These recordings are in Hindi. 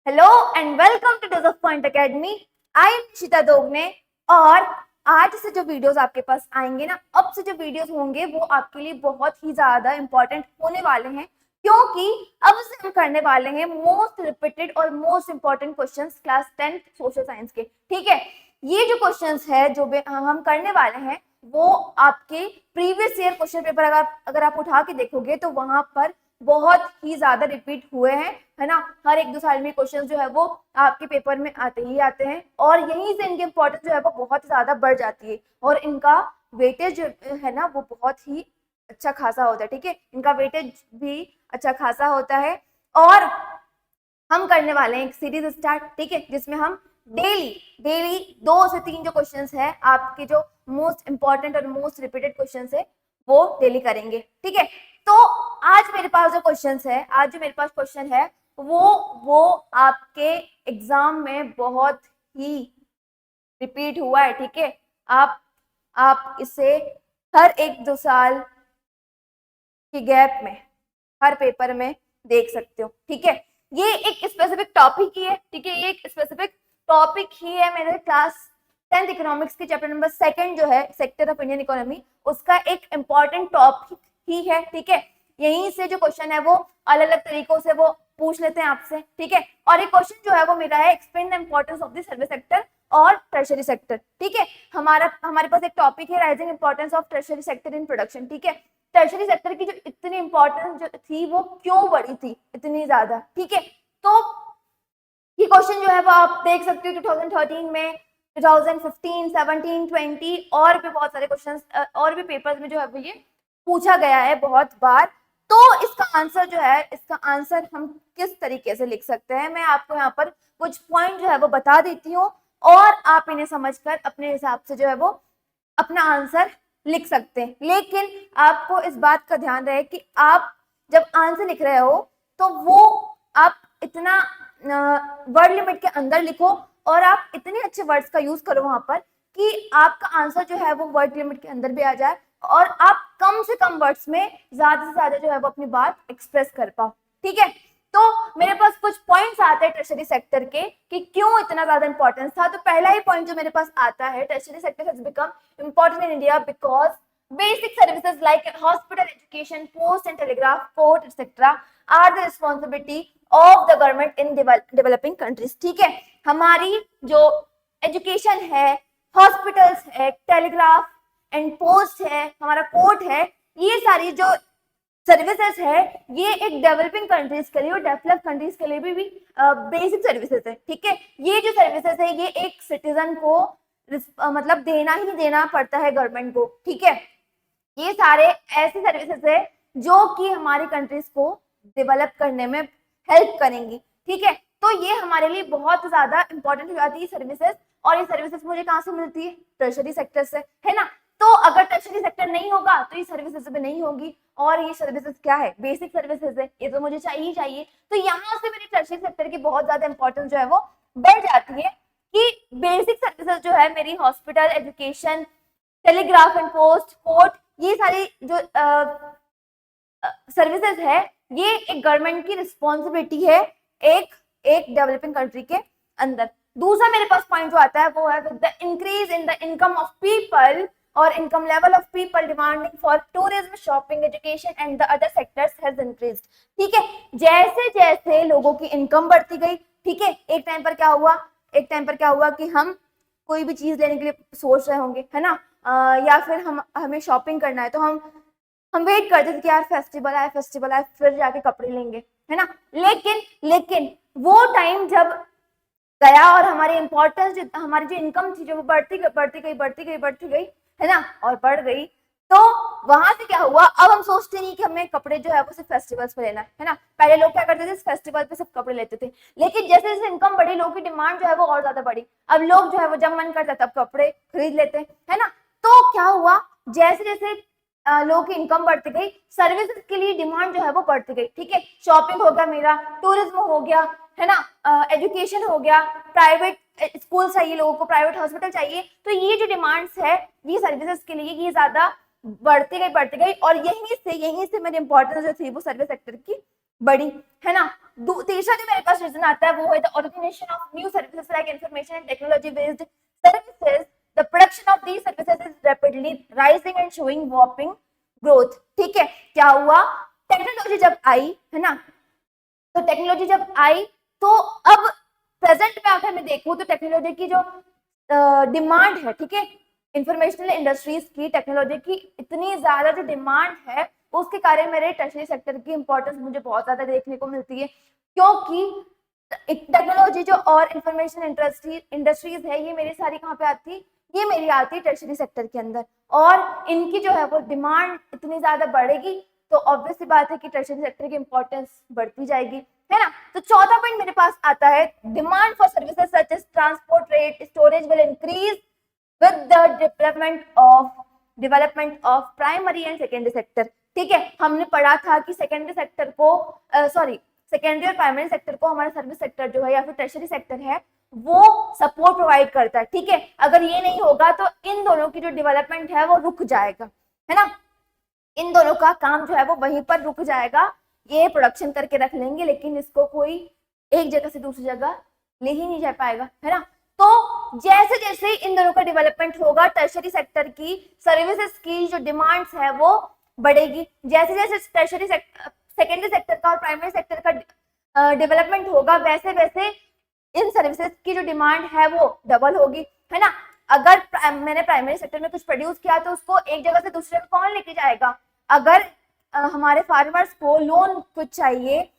Hello and welcome to days of point academy. I am Nishita Dogne. और आज से जो वीडियोस आपके पास आएंगे ना, अब से जो वीडियोस होंगे वो आपके लिए बहुत ही ज्यादा इंपॉर्टेंट होने वाले हैं, क्योंकि अब से हम करने वाले हैं मोस्ट रिपीटेड और most important questions class 10th social science के। ठीक है, ये जो क्वेश्चंस है जो हम करने वाले हैं वो आपके प्रीवियस ईयर क्वेश्चन पेपर अगर आप उठा के देखोगे तो वहां पर बहुत ही ज्यादा रिपीट हुए हैं, है ना। हर एक दो साल में क्वेश्चन जो है वो आपके पेपर में आते ही आते हैं और यहीं से इनकी इंपॉर्टेंस जो है वो बहुत ज्यादा बढ़ जाती है और इनका वेटेज जो है ना वो बहुत ही अच्छा खासा होता है। ठीक है, इनका वेटेज भी अच्छा खासा होता है और हम करने वाले हैं एक सीरीज स्टार्ट, ठीक है, जिसमें हम डेली डेली 2 से 3 जो क्वेश्चंस है आपके जो मोस्ट इंपॉर्टेंट और मोस्ट रिपीटेड क्वेश्चंस है वो डेली करेंगे। ठीक है, तो आज मेरे पास जो क्वेश्चंस है, आज जो मेरे पास क्वेश्चन है वो आपके एग्जाम में बहुत ही रिपीट हुआ है। ठीक है, आप इसे हर एक दो साल के गैप में हर पेपर में देख सकते हो। ठीक है, ये एक स्पेसिफिक टॉपिक ही है। ठीक है, ये एक स्पेसिफिक टॉपिक ही है मेरे क्लास 10th इकोनॉमिक्स के चैप्टर नंबर 2 जो है सेक्टर ऑफ इंडियन इकोनॉमी, उसका एक इंपॉर्टेंट टॉपिक ही है। ठीक है, यहीं से जो क्वेश्चन है वो अलग अलग तरीकों से वो पूछ लेते हैं आपसे। ठीक है, और एक क्वेश्चन जो है वो मेरा है explain the importance of the service sector और टर्शरी सेक्टर। ठीक है, हमारे पास एक टॉपिक है rising importance of tertiary sector in production. ठीक है, टर्शरी सेक्टर की जो इतनी इंपॉर्टेंस जो थी वो क्यों बढ़ी थी इतनी ज्यादा। ठीक है, तो ये क्वेश्चन जो है वो आप देख सकते हो 2013 में, 2015, 17, 20 और भी बहुत सारे क्वेश्चंस और भी पेपर्स में जो है वो ये पूछा गया है बहुत बार। तो इसका आंसर जो है, इसका आंसर हम किस तरीके से लिख सकते हैं, मैं आपको यहाँ पर कुछ पॉइंट जो है वो बता देती हूँ और आप इन्हें समझकर अपने हिसाब से जो है वो अपना आंसर लिख सकते हैं। लेकिन आपको इस बात का ध्यान रहे कि आप जब आंसर लिख रहे हो तो वो आप इतना वर्ड लिमिट के अंदर लिखो और आप इतने अच्छे वर्ड्स का यूज करो वहां पर कि आपका आंसर जो है वो वर्ड लिमिट के अंदर भी आ जाए और आप कम से कम वर्ड्स में ज्यादा से ज्यादा जो है वो अपनी बात एक्सप्रेस कर पाओ। ठीक है, तो मेरे पास कुछ पॉइंट्स आते हैं टर्शरी सेक्टर के कि क्यों इतना ज्यादा इंपॉर्टेंस था। तो पहला ही पॉइंट जो मेरे पास आता है, tertiary sector has become important in India because basic services like hospital, education, post and telegraph, court, etc. are the responsibility of the government in developing countries. ठीक है, हमारी जो एजुकेशन है, हॉस्पिटल्स है, टेलीग्राफ एंड पोस्ट है, हमारा कोर्ट है, ये सारी जो सर्विसेज है ये एक डेवलपिंग कंट्रीज के लिए और डेवलप कंट्रीज के लिए भी बेसिक सर्विसेज है। ठीक है, ये जो सर्विसेज है ये एक सिटीजन को मतलब देना ही देना पड़ता है गवर्नमेंट को। ठीक है, ये सारे ऐसी सर्विसेज है जो कि हमारी कंट्रीज को डेवलप करने में हेल्प करेंगी। ठीक है, तो ये हमारे लिए बहुत ज्यादा इंपॉर्टेंट हो जाती है सर्विसेज, और ये सर्विसेज मुझे कहाँ से मिलती है, टर्शरी सेक्टर से, है ना। तो अगर टर्शरी सेक्टर नहीं होगा तो ये सर्विसेज भी नहीं होगी, और ये सर्विसेज क्या है, बेसिक सर्विसेज है, ये तो मुझे चाहिए ही चाहिए। तो यहाँ से मेरी टर्शरी सेक्टर की बहुत ज्यादा इंपॉर्टेंस जो है वो बढ़ जाती है कि बेसिक सर्विसेज जो है मेरी hospital, education, telegraph and post, court, ये सारी जो सर्विसेज है ये एक गवर्नमेंट की रिस्पॉन्सिबिलिटी है एक डेवलपिंग कंट्री के अंदर। दूसरा मेरे पास पॉइंट जो आता है वो है the increase in the income of people और income level of people demanding for tourism, shopping, education and the other sectors has increased. ठीक है, जैसे जैसे लोगों की इनकम बढ़ती गई, ठीक है, एक टाइम पर क्या हुआ कि हम कोई भी चीज लेने के लिए सोच रहे होंगे, है ना, या फिर हमें शॉपिंग करना है तो हम वेट करते थे कि यार फेस्टिवल आए फिर जाके कपड़े लेंगे, है ना। लेकिन वो टाइम जब गया और हमारी इंपॉर्टेंस हमारी जो इनकम थी जो वो बढ़ती गई, है ना, और बढ़ गई, तो वहां से क्या हुआ, अब हम सोचते नहीं कि हमें कपड़े जो है वो सिर्फ फेस्टिवल्स पे लेना है ना। पहले लोग क्या करते थे, फेस्टिवल पे सिर्फ कपड़े लेते थे, लेकिन जैसे जैसे इनकम बढ़ी लोगों की डिमांड जो है वो और ज्यादा बढ़ी। अब लोग जो है वो जब मन करता तब कपड़े खरीद लेते हैं, है ना। तो क्या हुआ, जैसे जैसे लोगों की इनकम बढ़ती गई, सर्विसेज के लिए डिमांड जो है वो बढ़ती गई। ठीक है, शॉपिंग हो गया मेरा, टूरिज्म हो गया, है ना, एजुकेशन हो गया, प्राइवेट स्कूल चाहिए लोगों को, प्राइवेट हॉस्पिटल चाहिए। तो ये जो डिमांड्स है ये सर्विसेज के लिए ये ज्यादा बढ़ती गई और यहीं से मेरी इंपॉर्टेंस जो थी वो सर्विस सेक्टर की बड़ी, है ना। तीसरा जो मेरे पास रीजन आता है वो है the origination of new services like information and technology based services, the production of these services is rapidly rising and showing whopping growth. ठीक है, क्या हुआ, टेक्नोलॉजी जब आई, है ना, तो टेक्नोलॉजी जब आई तो अब प्रेजेंट में अगर मैं देखूं तो टेक्नोलॉजी की जो डिमांड है, ठीक है, इंफॉर्मेशनल इंडस्ट्रीज की टेक्नोलॉजी की इतनी ज्यादा जो डिमांड है उसके कारण मेरे टर्शरी सेक्टर की इंपॉर्टेंस मुझे बहुत ज्यादा देखने को मिलती है, क्योंकि टेक्नोलॉजी जो और इंफॉर्मेशन इंडस्ट्रीज है ये मेरी सारी कहाँ पे आती, ये मेरी आती है टर्शरी सेक्टर के अंदर, और इनकी जो है वो डिमांड इतनी ज्यादा बढ़ेगी तो ऑब्वियस सी बात है कि टर्शरी सेक्टर की इंपॉर्टेंस बढ़ती जाएगी, है ना। तो चौथा पॉइंट मेरे पास आता है demand for services such as transport rate storage will increase with the development of primary and secondary sector. ठीक है, हमने पढ़ा था कि सेकेंडरी सेक्टर को सेकेंडरी और प्राइमरी सेक्टर को हमारा सर्विस सेक्टर जो है या फिर टर्शरी सेक्टर है वो सपोर्ट प्रोवाइड करता है। ठीक है, अगर ये नहीं होगा तो इन दोनों की जो डेवलपमेंट है वो रुक जाएगा, है ना, इन दोनों का काम जो है वो वहीं पर रुक जाएगा। ये प्रोडक्शन करके रख लेंगे लेकिन इसको कोई एक जगह से दूसरी जगह ले ही नहीं जा पाएगा, है ना। तो जैसे जैसे इन दोनों का डेवलपमेंट होगा टर्शरी सेक्टर की सर्विसेज की जो डिमांड्स है वो बढ़ेगी, जैसे जैसे टर्शरी सेकेंडरी सेक्टर का और प्राइमरी सेक्टर का डेवलपमेंट होगा वैसे वैसे इन सर्विसेज की जो डिमांड है वो डबल होगी, है ना। अगर मैंने प्राइमरी सेक्टर में कुछ प्रोड्यूस किया तो उसको एक जगह से दूसरे में कौन लेके जाएगा, अगर हमारे फार्मर्स को लोन चाहिए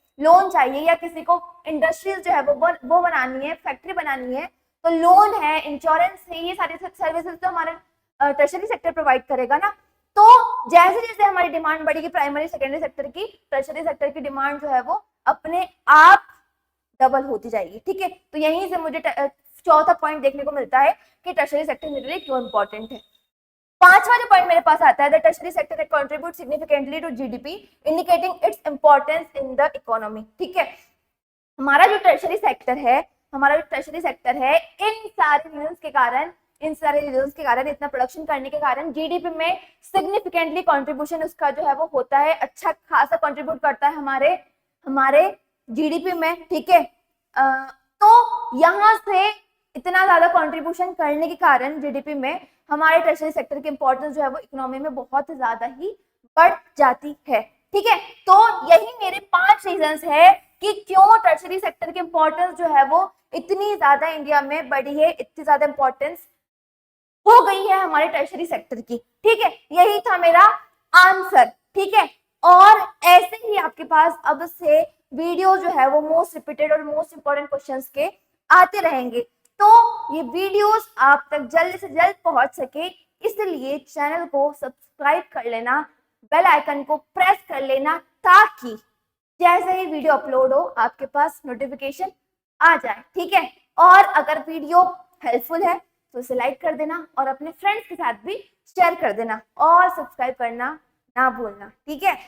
या किसी को इंडस्ट्रीज जो है वो बनानी है, फैक्ट्री बनानी है, तो लोन है, इंश्योरेंस है, ये सारी सर्विसेज तो हमारा टर्शरी सेक्टर प्रोवाइड करेगा ना। तो जैसे जैसे हमारी डिमांड बढ़ेगी प्राइमरी सेकेंडरी सेक्टर की, टर्शरी सेक्टर की डिमांड जो है वो अपने आप डबल होती जाएगी। ठीक है, तो यहीं से मुझे चौथा पॉइंट देखने को मिलता है कि टर्शरी सेक्टर मेरे लिए क्यों इंपॉर्टेंट है। पांचवा जो पॉइंट मेरे पास आता है, the tertiary sector contribute significantly to GDP indicating its importance in the economy. ठीक है, हमारा जो टर्शरी सेक्टर है इन सारे रीजंस के कारण इतना प्रोडक्शन करने के कारण जीडीपी में सिग्निफिकेंटली कंट्रीब्यूशन उसका जो है वो होता है, अच्छा खासा कंट्रीब्यूट करता है हमारे जीडीपी में। ठीक है, तो यहाँ से इतना ज्यादा कंट्रीब्यूशन करने के कारण जीडीपी में हमारे टर्शरी सेक्टर की इंपॉर्टेंस जो है वो इकोनॉमी में बहुत ज्यादा ही बढ़ जाती है। ठीक है, तो यही मेरे 5 रीजंस है कि क्यों टर्शरी सेक्टर की इंपॉर्टेंस जो है वो इतनी ज्यादा इंडिया में बढ़ी है, इतनी ज्यादा इंपॉर्टेंस हो गई है हमारे टर्शरी सेक्टर की। ठीक है, यही था मेरा आंसर। ठीक है, और ऐसे ही आपके पास अब से वीडियो जो है वो मोस्ट रिपीटेड और मोस्ट इंपॉर्टेंट क्वेश्चंस के आते रहेंगे, तो ये वीडियोस आप तक जल्द से जल्द पहुंच सके इसलिए चैनल को सब्सक्राइब कर लेना, बेल आइकन को प्रेस कर लेना ताकि जैसे ही वीडियो अपलोड हो आपके पास नोटिफिकेशन आ जाए। ठीक है, और अगर वीडियो हेल्पफुल है तो इसे लाइक कर देना और अपने फ्रेंड्स के साथ भी शेयर कर देना और सब्सक्राइब करना ना भूलना। ठीक है।